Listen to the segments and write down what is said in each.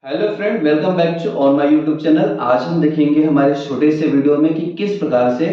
Hello friend, welcome back to on my YouTube channel. आज हम देखेंगे हमारे छोटे से वीडियो में कि किस प्रकार से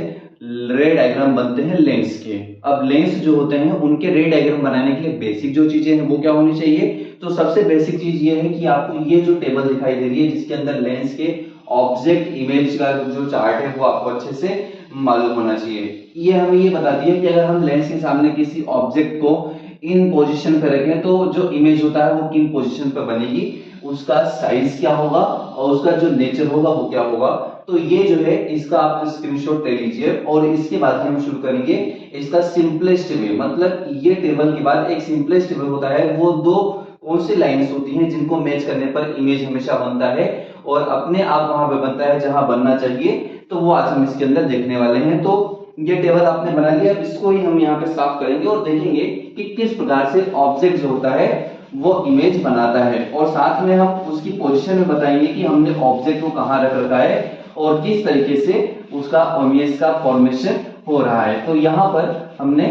रे डायग्राम बनते हैं लेंस के। अब लेंस जो होते हैं उनके रे डायग्राम बनाने के लिए बेसिक जो चीजें हैं वो क्या होनी चाहिए। तो सबसे बेसिक चीज ये है कि आपको ये जो टेबल दिखाई दे रही है जिसके अंदर लेंस के ऑब्जेक्ट इमेज का जो चार्ट है वो आपको अच्छे से मालूम होना चाहिए। ये हमें ये बताती है कि अगर हम लेंस के सामने किसी ऑब्जेक्ट को इन पोजीशन पे रखें तो जो इमेज होता है वो किन पोजीशन पे बनेगी, उसका साइज क्या होगा और उसका जो नेचर होगा वो क्या होगा। तो ये जो है इसका आप स्क्रीनशॉट ले लीजिए और इसके बाद हम शुरू करेंगे इसका सिंपलेस्ट वे। मतलब ये टेबल के बाद एक सिंपलेस्ट वे होता है, वो दो कौन सी लाइंस होती हैं जिनको मैच करने पर इमेज हमेशा बनता है और अपने आप वहां पे बनता है जहां बनना चाहिए। तो वो आज हम इसके अंदर देखने वाले हैं। तो ये टेबल आपने बना लिया, इसको ही हम यहाँ पे साफ करेंगे और देखेंगे कि किस प्रकार से ऑब्जेक्ट जो होता है वो इमेज बनाता है और साथ में हम उसकी पोजीशन में बताएंगे कि हमने ऑब्जेक्ट को कहां रख रखा है और किस तरीके से उसका इमेज का फॉर्मेशन हो रहा है। तो यहाँ पर हमने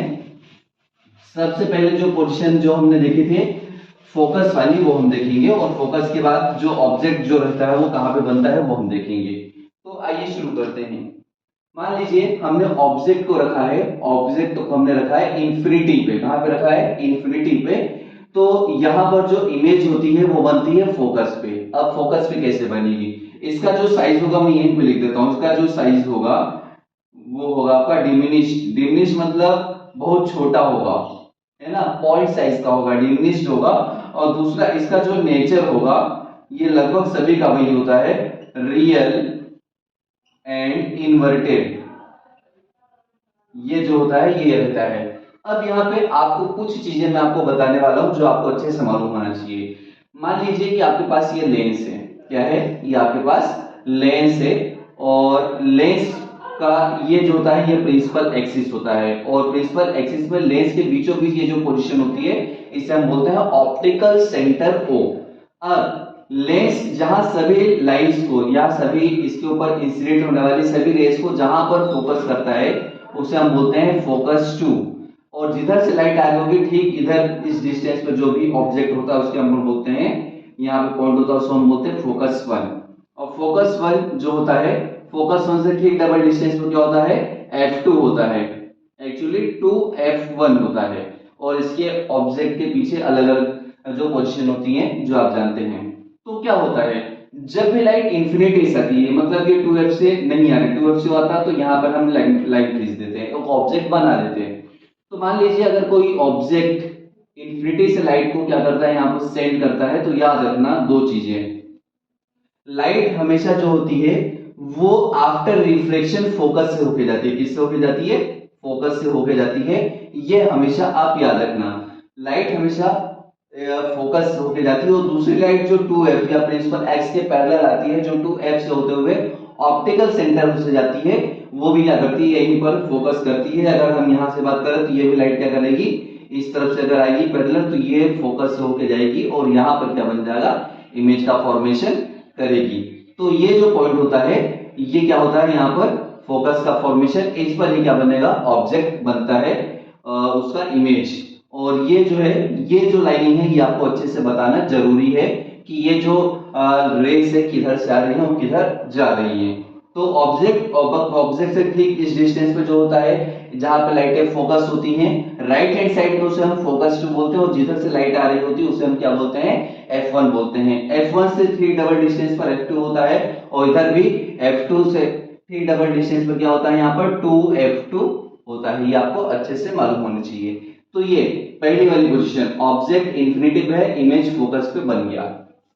सबसे पहले जो पोजीशन जो हमने देखी थी फोकस वाली वो हम देखेंगे और फोकस के बाद जो ऑब्जेक्ट जो रहता है वो कहां पे बनता है वो हम देखेंगे। तो आइए शुरू करते हैं। मान लीजिए हमने ऑब्जेक्ट को रखा है, ऑब्जेक्ट को हमने रखा है इंफिनिटी पे। कहां पे रखा है? इंफिनिटी पे। तो यहां पर जो इमेज होती है वो बनती है फोकस पे। अब फोकस पे कैसे बनेगी? इसका जो साइज होगा मैं यहीं पे लिख देता हूं। इसका जो साइज होगा वो होगा आपका डिमिनिश। डिमिनिश मतलब बहुत छोटा होगा, है ना, पॉइंट साइज का होगा, डिमिनिश्ड होगा। और दूसरा इसका जो नेचर होगा ये लगभग सभी का वही होता है, रियल एंड इन्वर्टेड। ये जो होता है ये रहता है। अब यहाँ पे आपको कुछ चीजें मैं आपको बताने वाला हूं जो आपको अच्छे से मालूम होना चाहिए। मान लीजिए कि आपके पास ये लेंस है। क्या है? ये आपके पास लेंस है और लेंस का ये जो होता है ये प्रिंसिपल एक्सिस होता है और प्रिंसिपल एक्सिस में लेंस के बीचों बीच ये जो पोजीशन होती है इसे हम बोलते हैं ऑप्टिकल सेंटर ओ। अब लेंस जहां सभी लाइंस को या सभी इसके ऊपर इंसिडेंट होने वाली सभी रेस को जहां पर फोकस करता है उसे हम बोलते हैं फोकस टू। और जिधर से लाइट आ रही होगी ठीक इधर इस डिस्टेंस पे जो भी ऑब्जेक्ट होता है उसके हम बोलते हैं, यहाँ पे पॉइंट होता है उसको हम बोलते हैं फोकस वन। और फोकस वन जो होता है फोकस वन से ठीक डबल डिस्टेंस पे क्या होता है? f2 होता है। एक्चुअली 2f1 होता है और इसके ऑब्जेक्ट के पीछे अलग अलग जो पोजीशन होती है जो आप जानते हैं। तो क्या होता है जब भी लाइट इंफिनिटी से आती है, मतलब ये 2f से नहीं आ रही, 2f से आता है तो यहाँ पर हम लाइट खींच देते हैं, एक ऑब्जेक्ट बना देते हैं। तो मान लीजिए अगर कोई ऑब्जेक्ट इंफिनिटी से लाइट को क्या करता है, यहाँ पर सेंड करता है, तो याद रखना दो चीजें। लाइट हमेशा जो होती है वो आफ्टर रिफ्लेक्शन फोकस से होके जाती है। किससे होके जाती है? फोकस से होके जाती है। ये हमेशा आप याद रखना। लाइट हमेशा फोकस होके जाती है और दूसरी लाइट जो 2f या प्रिंसिपल एक्स के पैरेलल आती है जो 2f से होते हुए ऑप्टिकल सेंटर से जाती है, वो भी क्या करती है? यहीं पर फोकस करती है। अगर हम यहां से बात करें तो ये भी लाइट क्या करेगी? इस तरफ से अगर आएगी पैरेलल तो ये फोकस से होके जाएगी और यहां पर क्या बन जाएगा? इमेज का फॉर्मेशन करेगी। तो ये जो पॉइंट होता है ये क्या होता है? यहाँ पर फोकस का फॉर्मेशन, इस पर ही क्या बनेगा? ऑब्जेक्ट बनता है, उसका इमेज। और ये जो है ये जो लाइनिंग है ये आपको अच्छे से बताना जरूरी है कि ये जो रेस है किधर से आ रही है और किधर जा रही है। तो ऑब्जेक्ट से ठीक इस डिस्टेंस पे जो होता है जहां पे लाइटें फोकस होती हैं, राइट हैंड साइड में उसे हम फोकस टू बोलते हैं और जिधर से लाइट आ रही होती है उसे हम क्या बोलते हैं? f1 बोलते हैं। f1 से ठीक डबल डिस्टेंस पर f2 होता है और इधर भी f2 से ठीक डबल डिस्टेंस पर क्या होता है? यहाँ पर 2f2 होता है। ये आपको अच्छे से मालूम होना चाहिए। तो ये पहली वाली पोजीशन, ऑब्जेक्ट इंफिनिटी पे है, इमेज फोकस पे बन गया।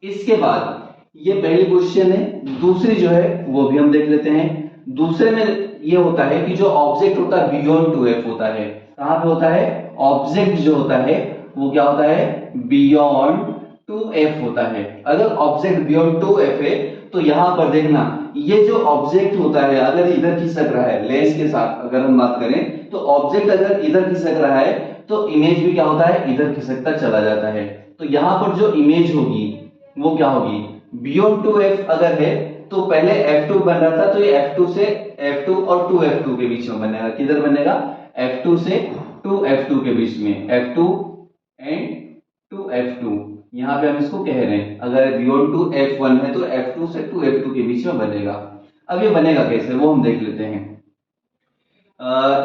इसके बाद ये पहली पोजीशन है। दूसरी जो है वो भी हम देख लेते हैं। दूसरे में ये होता है कि जो ऑब्जेक्ट होता है बियॉन्ड 2f होता है। कहां पे होता है? ऑब्जेक्ट जो होता है वो क्या होता है? बियॉन्ड 2f होता है। अगर ऑब्जेक्ट बियॉन्ड 2f है तो यहां पर देखना ये जो ऑब्जेक्ट होता है अगर इधर खिसक रहा है लेंस के साथ, अगर हम बात करें तो ऑब्जेक्ट अगर इधर खिसक रहा है तो इमेज भी क्या होता है? इधर खिसकता चला जाता है। तो यहां पर जो इमेज होगी वो क्या होगी? बियॉन्ड 2f अगर है तो पहले f2 बन रहा था तो ये f2 से f2 और 2f2 के बीच में बनेगा। किधर बनेगा? f2 से 2f2 के बीच में, f2 एंड 2f2 यहाँ पे हम इसको कह रहे हैं अगर बियॉन्ड टू F1 है तो F2 से टू F2 के बीच में बनेगा। अब ये बनेगा कैसे वो हम देख लेते हैं।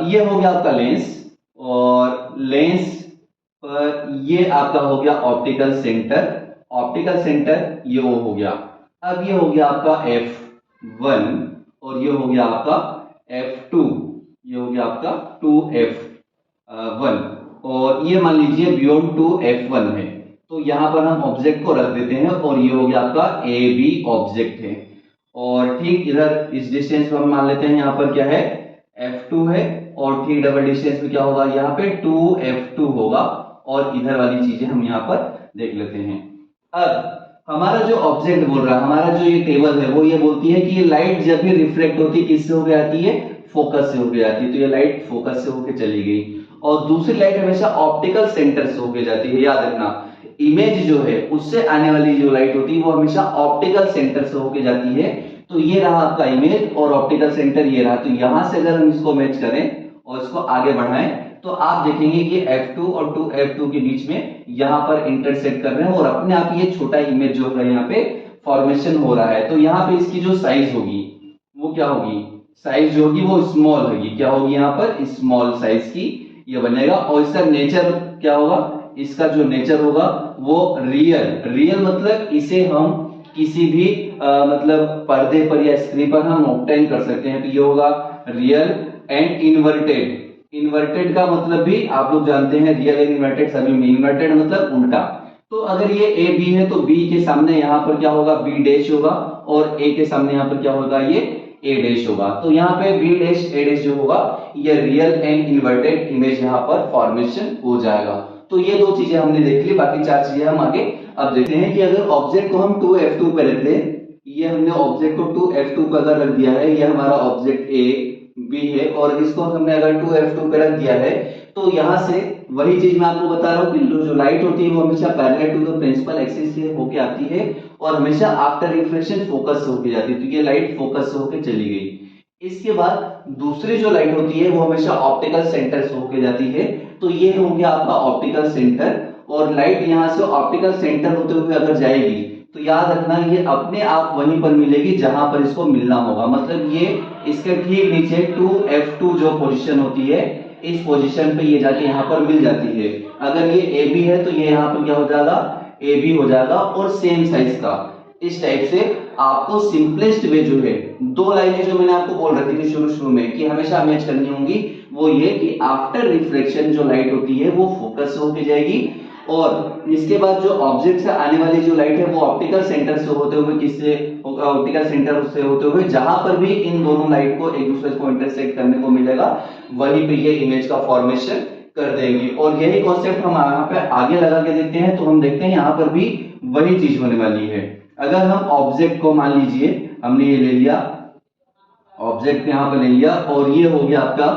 ये हो गया आपका लेंस, और लेंस पर ये आपका हो गया ऑप्टिकल सेंटर, ऑप्टिकल सेंटर ये वो हो गया। अब ये हो गया आपका F1 और ये हो गया आपका F2, ये हो गया आपका 2F1, और ये मान लीजिए बियॉन्ड टू F1 है, तो यहाँ पर हम ऑब्जेक्ट को रख देते हैं और ये हो गया आपका AB ऑब्जेक्ट है। और ठीक इधर इस डिस्टेंस पर हम मान लेते हैं यहाँ पर क्या है F2 है, और ठीक डबल डिस्टेंस में क्या होगा यहाँ पे 2F2 होगा, और इधर वाली चीजें हम यहाँ पर देख लेते हैं। अब हमारा जो ऑब्जेक्ट बोल रहा है, हमारा जो ये टेबल है वो ये बोलती है कि ये लाइट जब भी रिफ्लेक्ट होती है किससे होकर आती है, फोकस से होकर आती है, तो ये लाइट फोकस से होकर चली गई, और दूसरी लाइट हमेशा ऑप्टिकल सेंटर से होकर जाती है। याद रखना इमेज जो है उससे आने वाली जो लाइट होती है वो हमेशा ऑप्टिकल सेंटर से होकर जाती है। तो ये रहा आपका इमेज और ऑप्टिकल सेंटर ये रहा, तो यहां से अगर हम इसको मैच करें और इसको आगे बढ़ाएं तो आप देखेंगे कि F2 और 2F2 के बीच में यहाँ पर इंटरसेक्ट कर रहे हैं, और अपने आप ये छोटा इमेज जो है यहाँ पे फॉर्मेशन हो रहा है। तो यहाँ पे इसकी जो साइज होगी वो क्या होगी, साइज जो होगी वो स्मॉल होगी, क्या होगी यहाँ पर स्मॉल साइज की ये बनेगा। और इसका नेचर क्या होगा, इसका जो नेचर होगा वो रियल, रियल मतलब इसे हम किसी भी मतलब पर्दे पर या स्क्रीन पर हम ऑब्टेन कर सकते हैं, तो ये होगा रियल एंड इन्वर्टेड। इन्वर्टेड का मतलब भी आप लोग जानते हैं, रियल एंड इन्वर्टेड सभी में, इन्वर्टेड मतलब उल्टा। तो अगर ये ए बी है तो बी के सामने यहाँ पर क्या होगा, बी डैश होगा, और ए के सामने यहाँ पर क्या होगा, ये ए डैश होगा। तो यहाँ पे बी डैश ए डैश जो होगा ये रियल एंड इन्वर्टेड इमेज यहाँ पर फॉर्मेशन हो जाएगा। तो ये दो चीजें हमने देख ली, बाकी चार चीजें हम आगे अब देखते हैं कि अगर ऑब्जेक्ट को हम 2F2 पे रख दें, ये हमने ऑब्जेक्ट को 2F2 पे अगर रख दिया है, ये हमारा ऑब्जेक्ट ए बी है, और इसको हमने अगर 2F2 पे रख दिया है, तो यहां से वही चीज मैं आपको बता रहा हूँ कि जो लाइट होती है वो हमेशा parallel to the principal axis से होके आती है, और हमेशा आफ्टर रिफ्लेक्शन फोकस से होके जाती है। तो ये लाइट फोकस से होके चली गई। इसके बाद दूसरी जो लाइट होती है वो हमेशा ऑप्टिकल सेंटर से होके जाती है, तो ये हो गया आपका ऑप्टिकल सेंटर, और लाइट यहाँ से ऑप्टिकल सेंटर होते हुए अगर जाएगी तो याद रखना ये अपने आप वहीं पर मिलेगी जहां पर इसको मिलना होगा। मतलब ये इसके ठीक नीचे 2F2 जो पोजीशन होती है, इस पोजीशन पे ये जाके यहाँ पर मिल जाती है। अगर ये AB है तो ये यहाँ पर क्या हो जाएगा, AB हो जाएगा, और सेम साइज का। इस टाइप से आपको सिंपलेस्ट वे जो है, दो लाइनें जो मैंने आपको बोल रखी थी शुरू शुरू में कि हमेशा मैच करनी होंगी, वो ये कि आफ्टर रिफ्लेक्शन जो लाइट होती है वो फोकस से होके जाएगी, और इसके बाद जो ऑब्जेक्ट से आने वाली जो लाइट है वो ऑप्टिकल सेंटर से होते हुए, किससे, ऑप्टिकल सेंटर से होते हुए जहां पर भी इन दोनों लाइट को एक दूसरे को इंटरसेक्ट करने को मिलेगा वहीं पे ये इमेज का फॉर्मेशन कर देंगे। और यही कॉन्सेप्ट हम यहाँ पे आगे लगा के देखते हैं, तो हम देखते हैं यहाँ पर भी वही चीज होने वाली है। अगर हम ऑब्जेक्ट को मान लीजिए हमने ये ले लिया, ऑब्जेक्ट यहाँ पर ले लिया, और ये हो गया आपका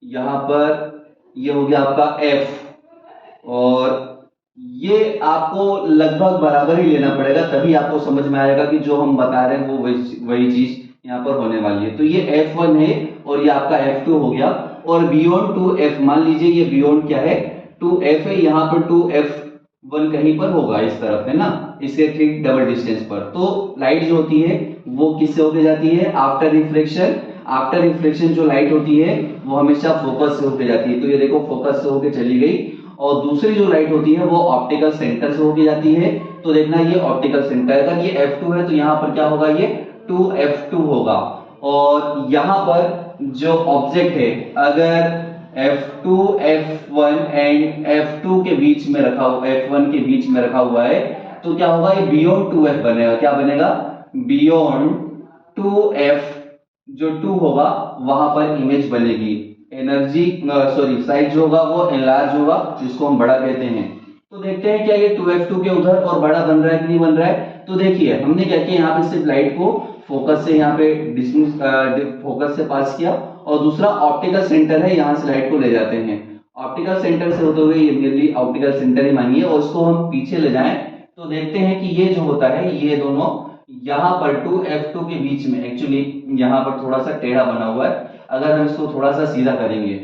यहाँ पर, ये हो गया आपका F, और ये आपको लगभग बराबर ही लेना पड़ेगा, तभी आपको समझ में आएगा कि जो हम बता रहे हैं वो वही चीज यहाँ पर होने वाली है। तो ये F1 है और ये आपका F2 हो गया, और बियॉन्ड 2F मान लीजिए ये बियॉन्ड क्या है, 2F है, यहाँ पर 2F1 कहीं पर होगा इस तरफ, है ना, इसके ठीक डबल डिस्टेंस पर। तो लाइट जो होती है वो किससे होके जाती है, आफ्टर रिफ्लेक्शन। आफ्टर रिफ्लेक्शन जो लाइट होती है वो हमेशा फोकस से होके जाती है, तो ये देखो फोकस से होके चली गई। और दूसरी जो लाइट होती है वो ऑप्टिकल सेंटर से होके जाती है, तो देखना ये ऑप्टिकल सेंटर, अगर ये F2 है तो यहाँ पर क्या होगा, ये 2F2 होगा। और यहाँ पर जो ऑब्जेक्ट है अगर F2 F1 एंड F2 के बीच में रखा हुआ, F1 के बीच में रखा हुआ है, तो क्या होगा, ये बियॉन्ड 2F बनेगा। क्या बनेगा, बियॉन्ड 2F, जो 2 होगा वहां पर इमेज बनेगी। एनर्जी सॉरी साइज जो होगा वो एनलार्ज होगा, जिसको हम बड़ा कहते हैं। तो देखते हैं क्या ये 2F2 के उधर और बड़ा बन रहा है कि नहीं बन रहा है। तो देखिए हमने क्या किया, यहाँ पे सिर्फ लाइट को फोकस से यहाँ पे डिस्टेंस फोकस से पास किया, और दूसरा ऑप्टिकल सेंटर है, यहाँ से लाइट को ले जाते हैं ऑप्टिकल सेंटर से होते हुए, ये मेनली ऑप्टिकल सेंटर ही मानिए, और उसको हम पीछे ले जाएं तो देखते हैं कि ये जो होता है ये दोनों यहाँ पर 2F2 के बीच में, एक्चुअली यहाँ पर थोड़ा सा टेढ़ा बना हुआ है, अगर हम इसको थोड़ा सा सीधा करेंगे,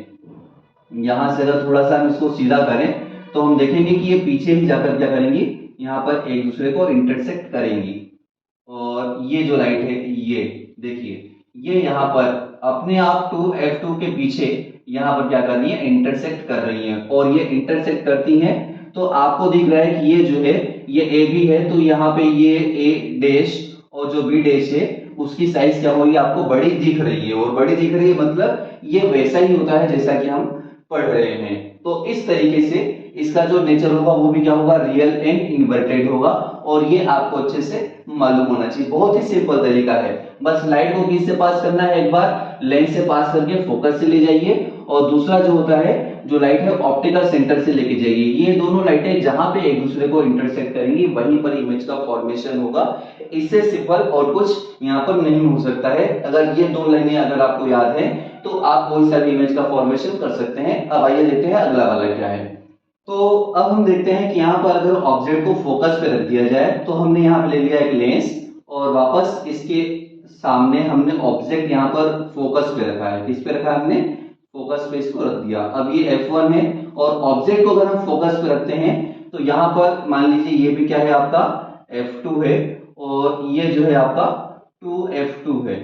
यहां से अगर थोड़ा सा हम इसको सीधा करें तो हम देखेंगे कि ये पीछे ही जाकर क्या करेंगी, यहाँ पर एक दूसरे को इंटरसेक्ट करेंगी। और ये जो लाइट है ये देखिए, ये यहाँ पर अपने आप 2F2 के पीछे यहाँ पर क्या कर रही है, इंटरसेक्ट कर रही है। और ये इंटरसेक्ट करती हैं तो आपको दिख रहा है कि ये जो है ये AB है, तो यहाँ पे ये A डैश और जो B डैश है उसकी साइज क्या होगी, आपको बड़ी दिख रही है। और बड़ी दिख रही है मतलब ये वैसा ही होता है जैसा कि हम पढ़ रहे हैं। तो इस तरीके से इसका जो नेचर होगा वो भी क्या होगा, रियल एंड इन्वर्टेड होगा। और ये आपको अच्छे से मालूम होना चाहिए। बहुत ही सिंपल तरीका है, बस लाइट को किस से पास करना है, एक बार लेंस से पास करके फोकस से ले जाइए। और दूसरा जो होता है, जो लाइट है ऑप्टिकल सेंटर से लेके जाइए। ये दोनों लाइटें जहां पे एक दूसरे को इंटरसेक्ट करेंगी वहीं पर इमेज का फॉर्मेशन होगा। इससे सिंपल और कुछ यहाँ पर नहीं हो सकता है। अगर ये दो लाइनें अगर आपको याद है तो आप कोई सा भी इमेज का फॉर्मेशन कर सकते हैं। अब आइए देखते हैं अगला वाला क्या है। तो अब हम देखते हैं कि यहाँ पर अगर ऑब्जेक्ट को फोकस पे रख दिया जाए, तो हमने यहाँ पे ले लिया एक लेंस और वापस इसके सामने हमने ऑब्जेक्ट यहाँ पर फोकस पे रखा है। किस पे रखा है हमने, फोकस पे इसको रख दिया। अब ये F1 है और ऑब्जेक्ट को अगर हम फोकस पे रखते हैं तो यहाँ पर मान लीजिए ये भी क्या है, आपका F2 है और ये जो है आपका 2F2 है।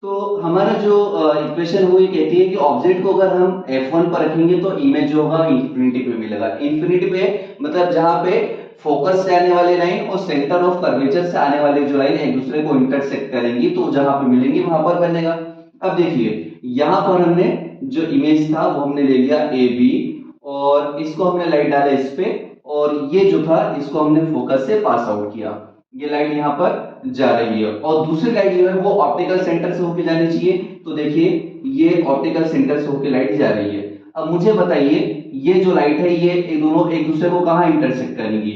तो हमारा जो इक्वेशन वो ये कहती है कि ऑब्जेक्ट को अगर हम F1 पर रखेंगे तो इमेज जो होगा इंफिनिटी पे मिलेगा। इंफिनिटी पे मतलब जहां पे फोकस से आने वाली लाइन और सेंटर ऑफ कर्वेचर से आने वाली जो लाइन एक दूसरे को इंटरसेक्ट करेंगी, तो जहां पे मिलेंगी वहां पर बनेगा। अब देखिए यहाँ पर हमने जो इमेज था वो हमने ले लिया AB और इसको हमने लाइट डाला इस पे, और ये जो था इसको हमने फोकस से पास आउट किया। ये लाइट यहाँ पर जा रही है और दूसरी लाइट जो है वो ऑप्टिकल सेंटर से होके जानी चाहिए। तो देखिए ये ऑप्टिकल सेंटर से होके लाइट जा रही है। अब मुझे बताइए ये जो लाइट है ये दोनों एक दूसरे को कहाँ इंटरसेक्ट करेंगी,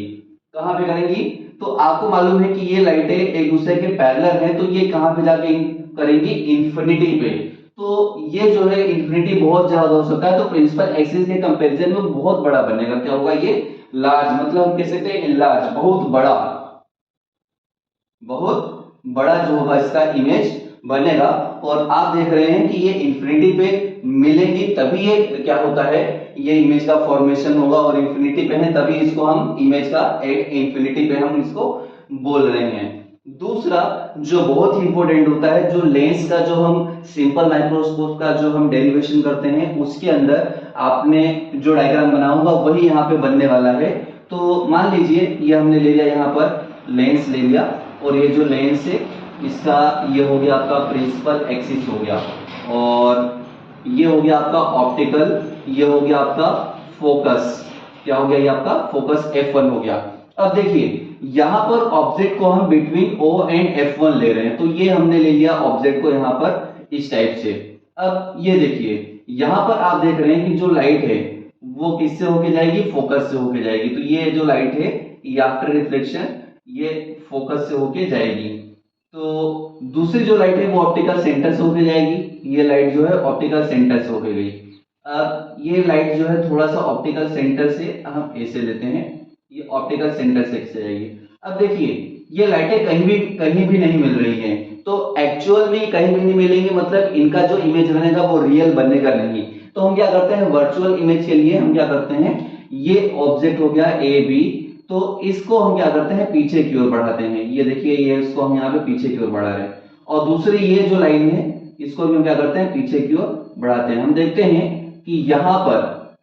कहाँ पे करेंगी। तो आपको मालूम है कि ये लाइटें एक दूसरे के पैरेलल है, तो ये कहाँ पे जाके करेंगी, इंफिनिटी पे। तो ये जो है इंफिनिटी बहुत ज्यादा हो सकता है, तो प्रिंसिपल एक्सिस के कंपैरिजन में बहुत बड़ा बनेगा। क्या होगा, ये लार्ज, मतलब हम कह सकते हैं लार्ज, बहुत बड़ा, बहुत बड़ा जो होगा इसका इमेज बनेगा। और आप देख रहे हैं कि ये इंफिनिटी पे मिलेंगी तभी ये क्या होता है, ये इमेज का फॉर्मेशन होगा। और इंफिनिटी पे है तभी इसको हम इमेज का इंफिनिटी पे हम इसको बोल रहे हैं। दूसरा जो बहुत इंपॉर्टेंट होता है, जो लेंस का जो हम सिंपल माइक्रोस्कोप का जो हम डेरिवेशन करते हैं उसके अंदर आपने जो डायग्राम बना होगा वही यहाँ पे बनने वाला है। तो मान लीजिए ये हमने ले लिया, यहाँ पर लेंस ले लिया और ये जो लेंस है इसका ये हो गया आपका प्रिंसिपल एक्सिस हो गया, और ये हो गया आपका ऑप्टिकल, ये हो गया आपका फोकस। क्या हो गया, ये आपका फोकस F1 हो गया। अब देखिए यहां पर ऑब्जेक्ट को हम बिटवीन O एंड F1 ले रहे हैं, तो ये हमने ले लिया ऑब्जेक्ट को यहाँ पर इस टाइप से। अब ये देखिए यहां पर आप देख रहे हैं कि जो लाइट है वो किससे होके जाएगी, फोकस से होके जाएगी। तो ये जो लाइट है ये आफ्टर रिफ्लेक्शन ये फोकस से होके जाएगी। तो दूसरी जो लाइट है वो ऑप्टिकल सेंटर से होके जाएगी। ये लाइट जो है ऑप्टिकल सेंटर से होके गई। अब ये लाइट जो है थोड़ा सा ऑप्टिकल सेंटर से हम ऐसे लेते हैं, ये ऑप्टिकल सेंटर से ऐसे जाएगी। अब देखिए ये लाइटें कहीं भी नहीं मिल रही हैं, तो एक्चुअल में कहीं भी नहीं मिलेंगी, मतलब इनका जो इमेज बनेगा वो रियल बनेगा नहीं। तो हम क्या करते हैं, वर्चुअल इमेज के लिए हम क्या करते हैं, ये ऑब्जेक्ट हो गया AB, तो इसको हम क्या करते हैं पीछे की ओर बढ़ाते हैं। ये देखिए ये इसको हम यहाँ पे पीछे की ओर बढ़ा रहे हैं, और दूसरी ये जो लाइन है इसको भी हम क्या करते हैं पीछे की ओर बढ़ाते हैं। हम देखते हैं कि यहाँ पर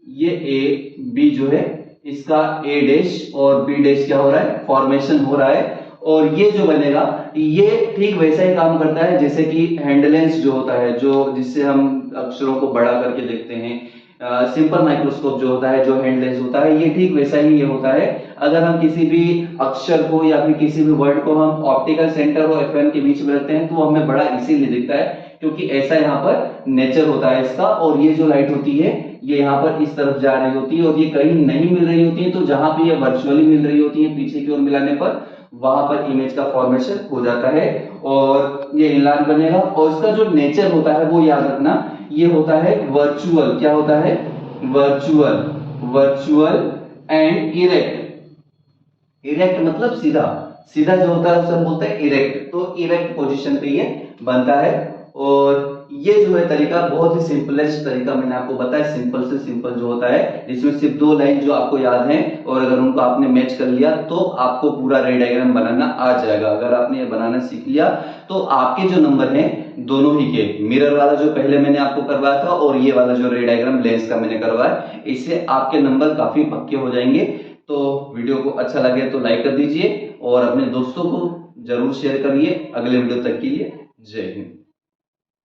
ये AB जो है इसका A डैश और B डैश क्या हो रहा है, फॉर्मेशन हो रहा है। और ये जो बनेगा ये ठीक वैसा ही काम करता है जैसे कि हैंडलेंस जो होता है, जो जिससे हम अक्षरों को बड़ा करके देखते हैं। सिंपल माइक्रोस्कोप जो होता है, जो हैंड लेंस होता है, ये ठीक वैसा ही ये होता है। अगर हम किसी भी अक्षर को या फिर किसी भी वर्ड को हम ऑप्टिकल सेंटर और F1 के बीच में रखते हैं तो हमें बड़ा इसीलिए दिखता है क्योंकि ऐसा यहाँ पर नेचर होता है इसका। और ये जो लाइट होती है ये यहाँ पर इस तरफ जा रही होती है और ये कहीं नहीं मिल रही होती है, तो जहां पे ये वर्चुअली मिल रही होती है पीछे की ओर मिलाने पर वहां पर इमेज का फॉर्मेशन हो जाता है और ये इनलार्ज बनेगा। और इसका जो नेचर होता है वो याद रखना, ये होता है वर्चुअल। क्या होता है, virtual, virtual and erect. Erect मतलब सीधा, सीधा जो होता है उसे हम बोलते हैं इरेक्ट। तो इरेक्ट पोजीशन पे ये बनता है। और ये जो है तरीका बहुत ही सिंपलेस्ट तरीका मैंने आपको बताया, सिंपल से सिंपल जो होता है, जिसमें सिर्फ 2 लाइन जो आपको याद है और अगर उनको आपने मैच कर लिया तो आपको पूरा रे डायग्राम बनाना आ जाएगा। अगर आपने ये बनाना सीख लिया तो आपके जो नंबर हैं दोनों ही के, मिरर वाला जो पहले मैंने आपको करवाया था और ये वाला जो रे डायग्राम लेंस का मैंने करवाया, इससे आपके नंबर काफी पक्के हो जाएंगे। तो वीडियो को अच्छा लगे तो लाइक कर दीजिए और अपने दोस्तों को जरूर शेयर करिए। अगले वीडियो तक के लिए जय हिंद।